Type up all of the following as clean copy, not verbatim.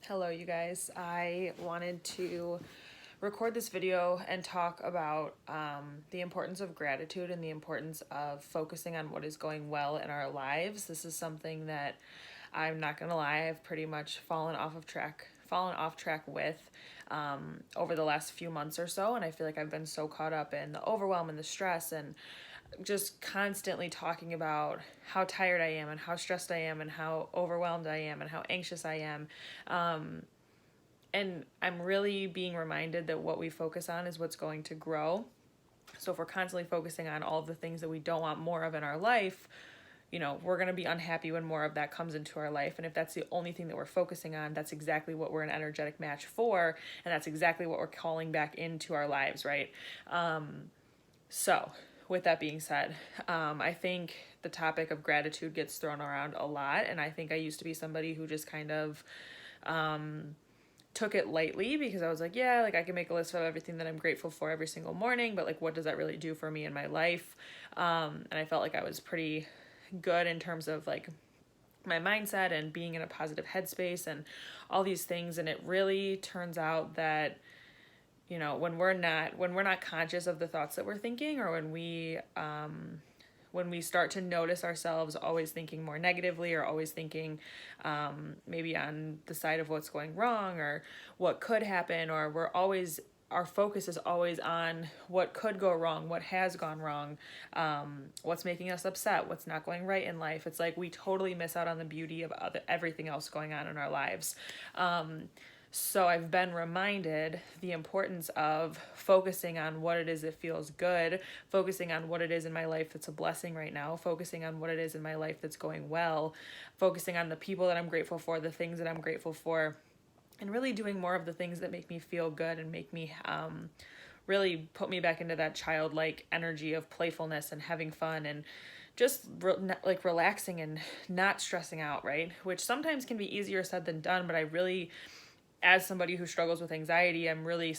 Hello, you guys. I wanted to record this video and talk about the importance of gratitude and the importance of focusing on what is going well in our lives. This is something that I'm not gonna lie, I've pretty much fallen off track with over the last few months or so, and I feel like I've been so caught up in the overwhelm and the stress and just constantly talking about how tired I am and how stressed I am and how overwhelmed I am and how anxious I am. And I'm really being reminded that what we focus on is what's going to grow. So if we're constantly focusing on all of the things that we don't want more of in our life, we're going to be unhappy when more of that comes into our life. And if that's the only thing that we're focusing on, that's exactly what we're an energetic match for. And that's exactly what we're calling back into our lives, right? So, with that being said, I think the topic of gratitude gets thrown around a lot. And I think I used to be somebody who just kind of took it lightly because I was like, yeah, like I can make a list of everything that I'm grateful for every single morning, but like, what does that really do for me in my life? And I felt like I was pretty good in terms of like my mindset and being in a positive headspace and all these things. And it really turns out that when we're not conscious of the thoughts that we're thinking, or when we start to notice ourselves always thinking more negatively or always thinking maybe on the side of what's going wrong or what could happen, or our focus is always on what could go wrong, what has gone wrong, what's making us upset, what's not going right in life. It's like we totally miss out on the beauty of everything else going on in our lives. So I've been reminded the importance of focusing on what it is that feels good, focusing on what it is in my life that's a blessing right now, focusing on what it is in my life that's going well, focusing on the people that I'm grateful for, the things that I'm grateful for, and really doing more of the things that make me feel good and make me really put me back into that childlike energy of playfulness and having fun and just relaxing and not stressing out, right? Which sometimes can be easier said than done, but I really, as somebody who struggles with anxiety, I'm really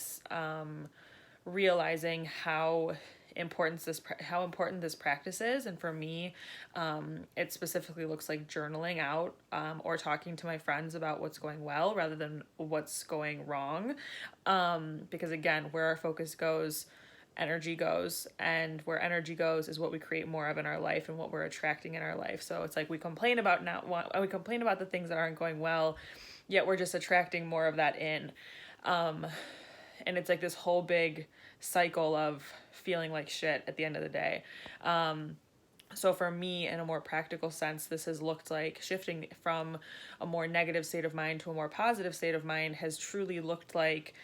realizing how important this practice is. And for me, it specifically looks like journaling out or talking to my friends about what's going well rather than what's going wrong. Because again, where our focus goes, energy goes, and where energy goes is what we create more of in our life and what we're attracting in our life. So it's like we complain about the things that aren't going well, yet we're just attracting more of that in. And it's like this whole big cycle of feeling like shit at the end of the day. So for me, in a more practical sense, this has looked like shifting from a more negative state of mind to a more positive state of mind has truly looked like,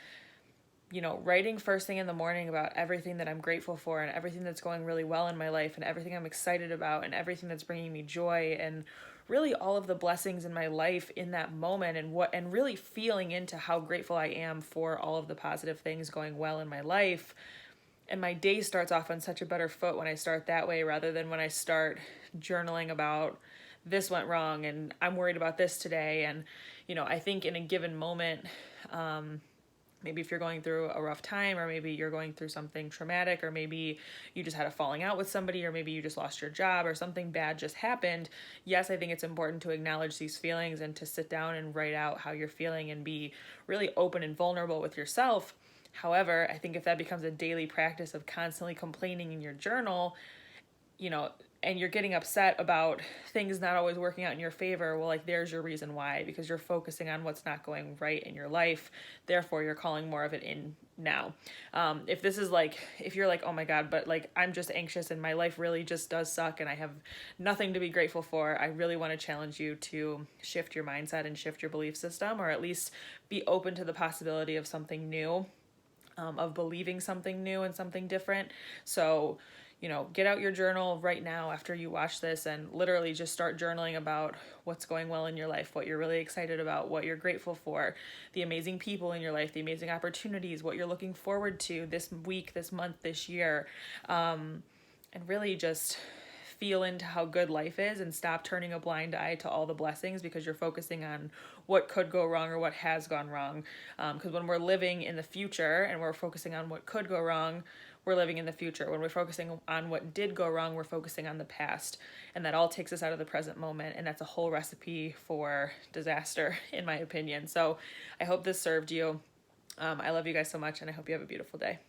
writing first thing in the morning about everything that I'm grateful for and everything that's going really well in my life and everything I'm excited about and everything that's bringing me joy and really all of the blessings in my life in that moment, and really feeling into how grateful I am for all of the positive things going well in my life. And my day starts off on such a better foot when I start that way rather than when I start journaling about this went wrong and I'm worried about this today. And I think in a given moment, maybe if you're going through a rough time, or maybe you're going through something traumatic, or maybe you just had a falling out with somebody, or maybe you just lost your job, or something bad just happened. Yes, I think it's important to acknowledge these feelings and to sit down and write out how you're feeling and be really open and vulnerable with yourself. However, I think if that becomes a daily practice of constantly complaining in your journal, and you're getting upset about things not always working out in your favor, well, like, there's your reason why, because you're focusing on what's not going right in your life. Therefore, you're calling more of it in now. If you're like, oh my God, but like, I'm just anxious and my life really just does suck and I have nothing to be grateful for, I really want to challenge you to shift your mindset and shift your belief system, or at least be open to the possibility of something new, of believing something new and something different. So, get out your journal right now after you watch this and literally just start journaling about what's going well in your life, what you're really excited about, what you're grateful for, the amazing people in your life, the amazing opportunities, what you're looking forward to this week, this month, this year, and really just feel into how good life is and stop turning a blind eye to all the blessings because you're focusing on what could go wrong or what has gone wrong. Because when we're living in the future and we're focusing on what could go wrong, we're living in the future. When we're focusing on what did go wrong, we're focusing on the past, and that all takes us out of the present moment, and that's a whole recipe for disaster, in my opinion. So I hope this served you. I love you guys so much, and I hope you have a beautiful day.